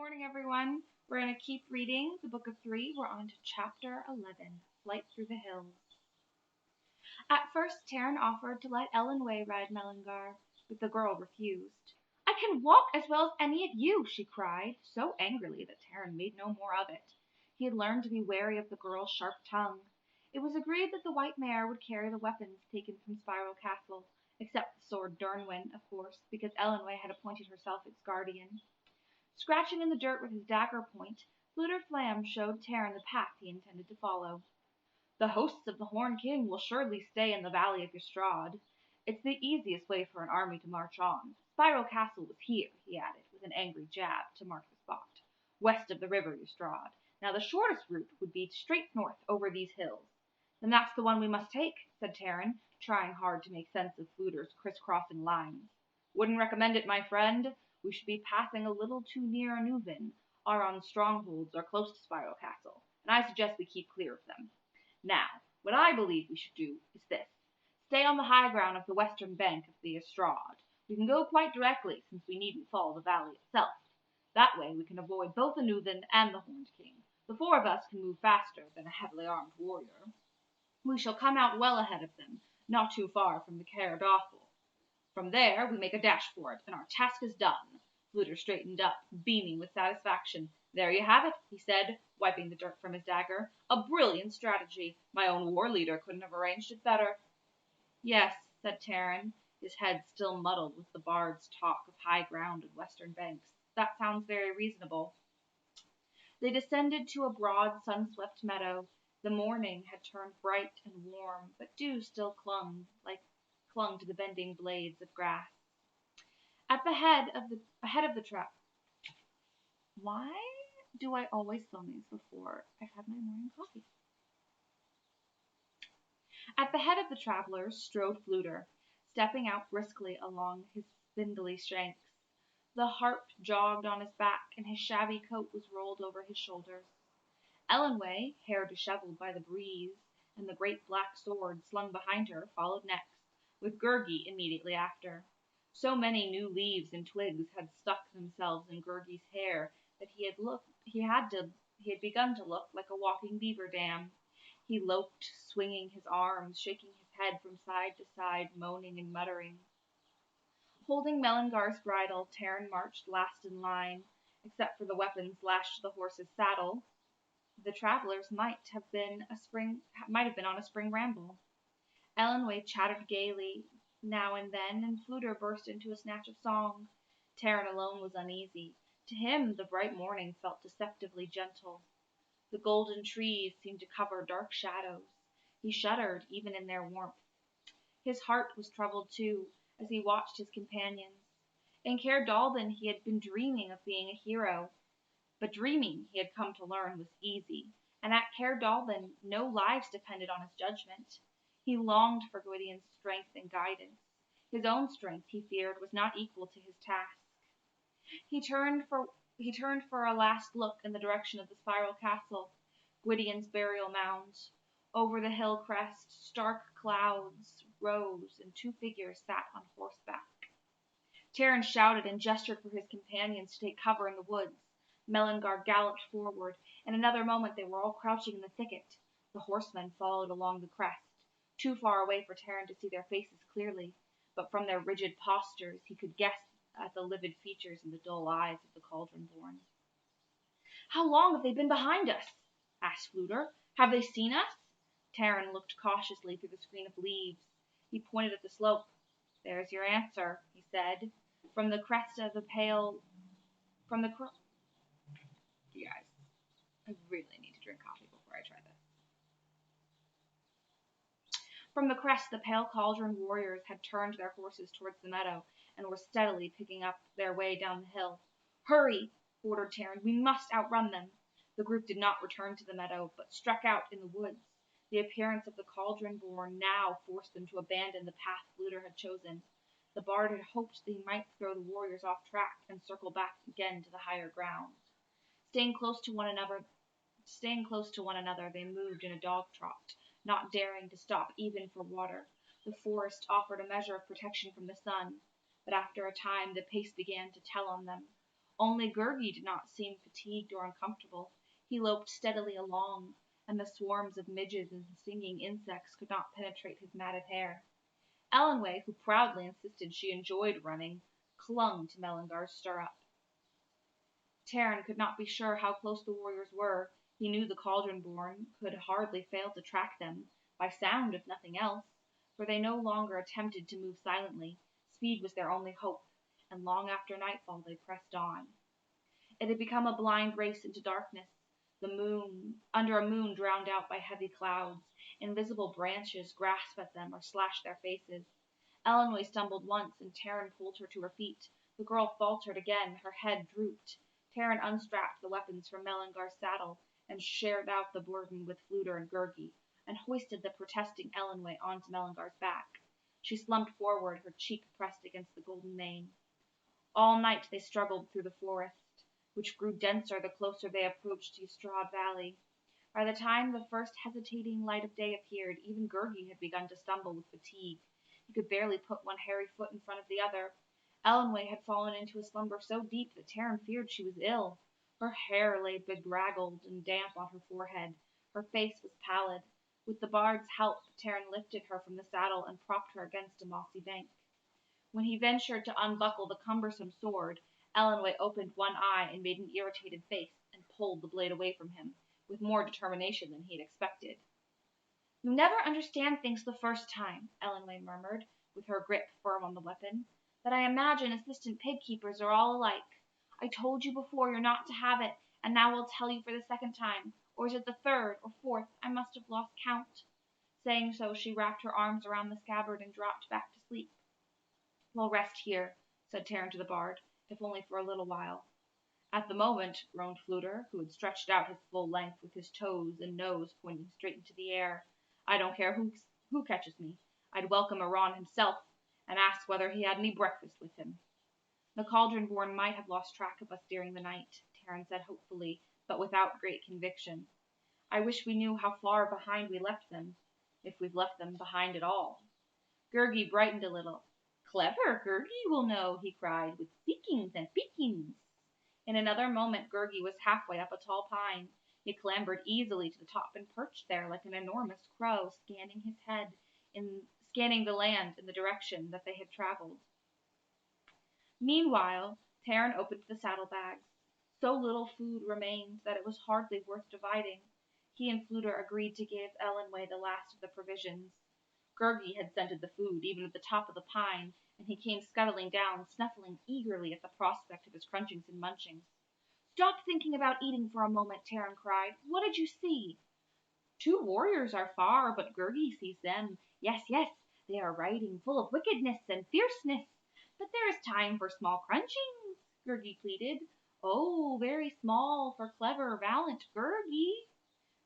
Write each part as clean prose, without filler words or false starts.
morning, everyone. We're going to keep reading the Book of Three. We're on to Chapter 11, Flight Through the Hills. At first, Taryn offered to let Elenway ride Mellingar, but the girl refused. I can walk as well as any of you, she cried, so angrily that Taryn made no more of it. He had learned to be wary of the girl's sharp tongue. It was agreed that the white mare would carry the weapons taken from Spiral Castle, except the sword Dernwyn, of course, because Elenway had appointed herself its guardian. Scratching in the dirt with his dagger point, Fluter Flam showed Taryn the path he intended to follow. The hosts of the Horn King will surely stay in the valley of Ystrad. It's the easiest way for an army to march on. Spiral Castle was here, he added, with an angry jab to mark the spot, west of the river Ystrad. Now the shortest route would be straight north over these hills. Then that's the one we must take, said Taryn, trying hard to make sense of Fluter's crisscrossing lines. Wouldn't recommend it, my friend. We should be passing a little too near Anuvin. Our strongholds are close to Spiral Castle, and I suggest we keep clear of them. Now, what I believe we should do is this. Stay on the high ground of the western bank of the Ystrad. We can go quite directly, since we needn't follow the valley itself. That way we can avoid both Anuvin and the Horned King. The four of us can move faster than a heavily armed warrior. We shall come out well ahead of them, not too far from the Caer Dothel. From there, we make a dash for it, and our task is done. Fluter straightened up, beaming with satisfaction. There you have it, he said, wiping the dirt from his dagger. A brilliant strategy. My own war leader couldn't have arranged it better. Yes, said Taryn, his head still muddled with the bard's talk of high ground and western banks. That sounds very reasonable. They descended to a broad, sun-swept meadow. The morning had turned bright and warm, but dew still clung to the bending blades of grass. At the head of the trap. Why do I always film these before I've had my morning coffee? At the head of the travelers strode Fluter, stepping out briskly along his spindly shanks. The harp jogged on his back, and his shabby coat was rolled over his shoulders. Elenway, hair disheveled by the breeze, and the great black sword slung behind her, followed next, with Gurgi immediately after. So many new leaves and twigs had stuck themselves in Gurgi's hair that he had begun to look like a walking beaver dam. He loped, swinging his arms, shaking his head from side to side, moaning and muttering. Holding Mellingar's bridle, Taryn marched last in line, except for the weapons lashed to the horse's saddle. The travelers might have been on a spring ramble. Elenway chattered gaily now and then, and Fluter burst into a snatch of song. Taryn alone was uneasy. To him the bright morning felt deceptively gentle. The golden trees seemed to cover dark shadows. He shuddered even in their warmth. His heart was troubled too, as he watched his companions. In Caer Dallben he had been dreaming of being a hero, but dreaming, he had come to learn, was easy, and at Caer Dallben no lives depended on his judgment. He longed for Gwydion's strength and guidance. His own strength, he feared, was not equal to his task. He turned for a last look in the direction of the Spiral Castle, Gwydion's burial mound. Over the hill crest, stark clouds rose, and two figures sat on horseback. Taryn shouted and gestured for his companions to take cover in the woods. Mellingar galloped forward. In another moment they were all crouching in the thicket. The horsemen followed along the crest, too far away for Taryn to see their faces clearly, but from their rigid postures he could guess at the livid features and the dull eyes of the Cauldron-born. How long have they been behind us? Asked Fluter. Have they seen us? Taryn looked cautiously through the screen of leaves. He pointed at the slope. There's your answer, he said. From the crest of the You guys, I really need to drink coffee before I try this. From the crest, the pale Cauldron warriors had turned their horses towards the meadow and were steadily picking up their way down the hill. Hurry, ordered Taryn. We must outrun them. The group did not return to the meadow, but struck out in the woods. The appearance of the Cauldron-born now forced them to abandon the path Fluter had chosen. The bard had hoped that he might throw the warriors off track and circle back again to the higher ground. Staying close to one another, they moved in a dog trot, not daring to stop even for water. The forest offered a measure of protection from the sun, but after a time the pace began to tell on them. Only Gurgi did not seem fatigued or uncomfortable. He loped steadily along, and the swarms of midges and stinging insects could not penetrate his matted hair. Elenway, who proudly insisted she enjoyed running, clung to Melangar's stirrup. Taran could not be sure how close the warriors were. He knew the Cauldron-born could hardly fail to track them, by sound if nothing else, for they no longer attempted to move silently. Speed was their only hope, and long after nightfall they pressed on. It had become a blind race into darkness, the moon under a moon drowned out by heavy clouds. Invisible branches grasped at them or slashed their faces. Elenway stumbled once, and Taran pulled her to her feet. The girl faltered again, her head drooped. Taran unstrapped the weapons from Melangar's saddle, and shared out the burden with Fluter and Gurgi, and hoisted the protesting Elenway onto Melangar's back. She slumped forward, her cheek pressed against the golden mane. All night they struggled through the forest, which grew denser the closer they approached Ystrad Valley. By the time the first hesitating light of day appeared, even Gurgi had begun to stumble with fatigue. He could barely put one hairy foot in front of the other. Elenway had fallen into a slumber so deep that Taran feared she was ill. Her hair lay bedraggled and damp on her forehead. Her face was pallid. With the bard's help, Taran lifted her from the saddle and propped her against a mossy bank. When he ventured to unbuckle the cumbersome sword, Elenway opened one eye and made an irritated face, and pulled the blade away from him, with more determination than he had expected. "You never understand things the first time," Elenway murmured, with her grip firm on the weapon. "But I imagine assistant pig-keepers are all alike. I told you before you're not to have it, and now I'll tell you for the second time. Or is it the third or fourth? I must have lost count." Saying so, she wrapped her arms around the scabbard and dropped back to sleep. "We'll rest here," said Taran to the bard, "if only for a little while." "At the moment," groaned Fluter, who had stretched out his full length with his toes and nose pointing straight into the air, "I don't care who catches me. I'd welcome Iran himself, and ask whether he had any breakfast with him." "The Cauldron-born might have lost track of us during the night," Taran said hopefully, but without great conviction. "I wish we knew how far behind we left them, if we've left them behind at all." Gurgi brightened a little. "Clever Gurgi will know," he cried, "with seekings and peekings." In another moment Gurgi was halfway up a tall pine. He clambered easily to the top and perched there like an enormous crow, scanning the land in the direction that they had traveled. Meanwhile, Taran opened the saddlebags. So little food remained that it was hardly worth dividing. He and Fluter agreed to give Elenway the last of the provisions. Gurgi had scented the food, even at the top of the pine, and he came scuttling down, snuffling eagerly at the prospect of his crunchings and munchings. "Stop thinking about eating for a moment," Taran cried. "What did you see?" "Two warriors are far, but Gurgi sees them. Yes, yes, they are riding, full of wickedness and fierceness. But there is time for small crunchings," Gurgi pleaded. "Oh, very small for clever, valiant Gurgi."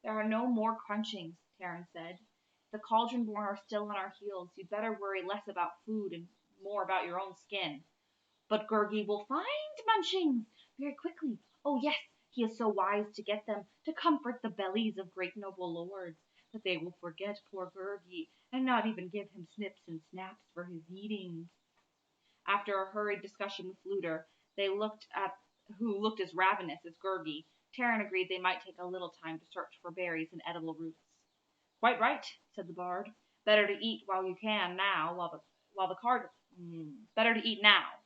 "There are no more crunchings," Taran said. "If the Cauldron-born are still on our heels, you'd better worry less about food and more about your own skin." "But Gurgi will find munchings very quickly. Oh yes, he is so wise to get them, to comfort the bellies of great noble lords, that they will forget poor Gurgi, and not even give him snips and snaps for his eating." After a hurried discussion with Fluter, who looked as ravenous as Gurgi, Taran agreed they might take a little time to search for berries and edible roots. "Quite right," said the bard. "Better to eat while you can now, better to eat now,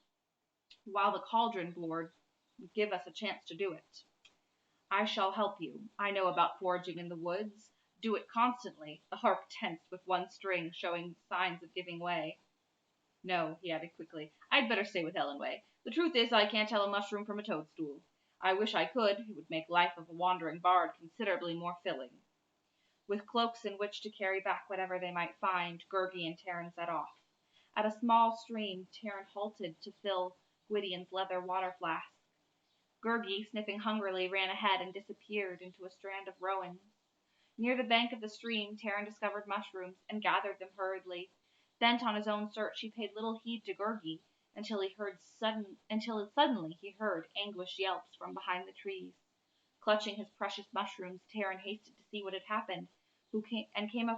while the Cauldron-born give us a chance to do it. I shall help you. I know about foraging in the woods. Do it constantly." The harp tensed with one string, showing signs of giving way. "No," he added quickly, "I'd better stay with Elenway. The truth is, I can't tell a mushroom from a toadstool. I wish I could. It would make life of a wandering bard considerably more filling." With cloaks in which to carry back whatever they might find, Gurgi and Taran set off. At a small stream, Taran halted to fill Gwydion's leather water flask. Gurgi, sniffing hungrily, ran ahead and disappeared into a strand of rowan. Near the bank of the stream, Taran discovered mushrooms and gathered them hurriedly. Bent on his own search, he paid little heed to Gurgi until suddenly he heard anguished yelps from behind the trees. Clutching his precious mushrooms, Taran hasted to see what had happened, and came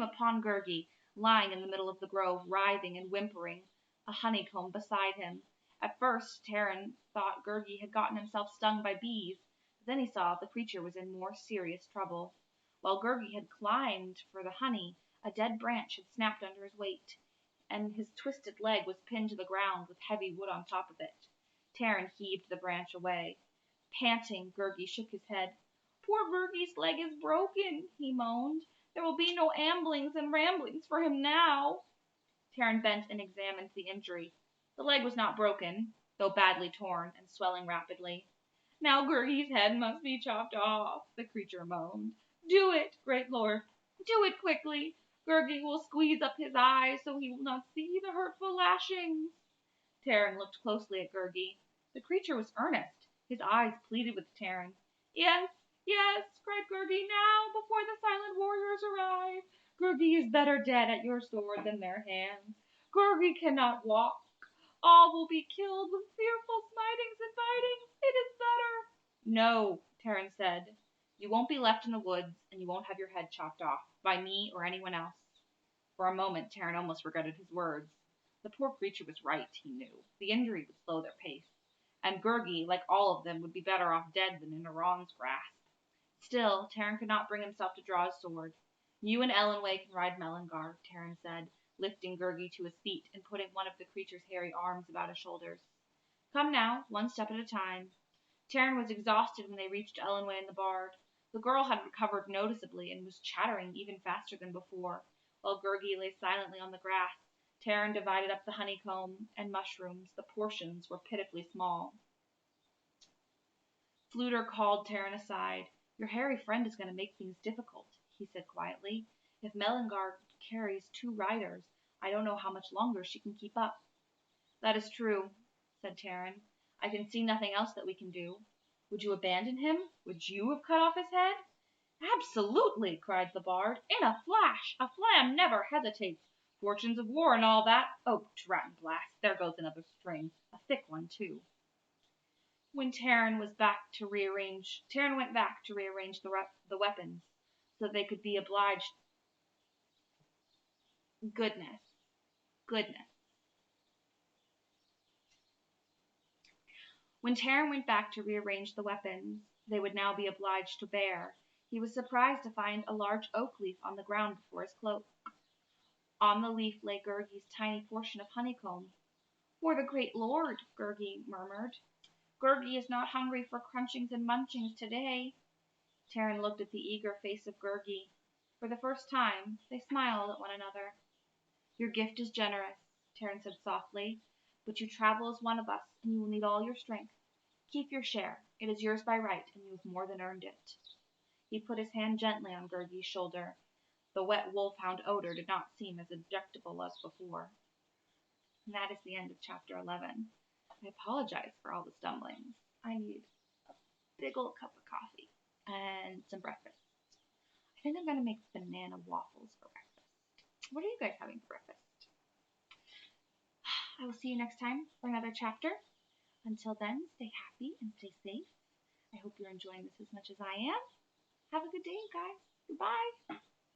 upon Gurgi lying in the middle of the grove, writhing and whimpering, a honeycomb beside him. At first, Terran thought Gurgi had gotten himself stung by bees, but then he saw the creature was in more serious trouble. While Gurgi had climbed for the honey, a dead branch had snapped under his weight, and his twisted leg was pinned to the ground with heavy wood on top of it. Terran heaved the branch away. Panting, Gurgi shook his head. Poor Gurgi's leg is broken, he moaned. There will be no amblings and ramblings for him now. Terran bent and examined the injury. The leg was not broken, though badly torn and swelling rapidly. Now Gurgi's head must be chopped off, the creature moaned. Do it, great lord. Do it quickly. Gurgi will squeeze up his eyes so he will not see the hurtful lashings. Terran looked closely at Gurgi. The creature was earnest. His eyes pleaded with Terran. Yes, yes, cried Gurgi, now, before the silent warriors arrive. Gurgi is better dead at your sword than their hands. Gurgi cannot walk. All will be killed with fearful smitings and bitings. It is better. No, Terran said. You won't be left in the woods, and you won't have your head chopped off, by me or anyone else. For a moment, Terran almost regretted his words. The poor creature was right, he knew. The injury would slow their pace, and Gurgi, like all of them, would be better off dead than in Iran's grasp. Still, Terran could not bring himself to draw his sword. You and Elenway can ride Mellingar, Terran said, lifting Gurgi to his feet and putting one of the creature's hairy arms about his shoulders. Come now, one step at a time. Terran was exhausted when they reached Elenway and the bard. The girl had recovered noticeably and was chattering even faster than before, while Gurgi lay silently on the grass. Terran divided up the honeycomb and mushrooms. The portions were pitifully small. Fluter called Terran aside. Your hairy friend is going to make things difficult, he said quietly. If Mellingar carries 2 riders, I don't know how much longer she can keep up. That is true, said Terran. I can see nothing else that we can do. Would you abandon him? Would you have cut off his head? Absolutely, cried the bard. In a flash. A flam never hesitates. Fortunes of war and all that. Oh, drat and blast, there goes another string. A thick one, too. When Terran went back to rearrange the weapons so they could be obliged. Goodness. When Terran went back to rearrange the weapons they would now be obliged to bear, he was surprised to find a large oak leaf on the ground before his cloak. On the leaf lay Gurgi's tiny portion of honeycomb. For the great lord, Gurgi murmured. Gurgi is not hungry for crunchings and munchings today. Terran looked at the eager face of Gurgi. For the first time, they smiled at one another. Your gift is generous, Terran said softly, but you travel as one of us, and you will need all your strength. Keep your share. It is yours by right, and you have more than earned it. He put his hand gently on Gurgi's shoulder. The wet wolfhound odor did not seem as objectable as before. And that is the end of chapter 11. I apologize for all the stumblings. I need a big old cup of coffee and some breakfast. I think I'm going to make banana waffles for breakfast. What are you guys having for breakfast? I will see you next time for another chapter. Until then, stay happy and stay safe. I hope you're enjoying this as much as I am. Have a good day, guys. Goodbye.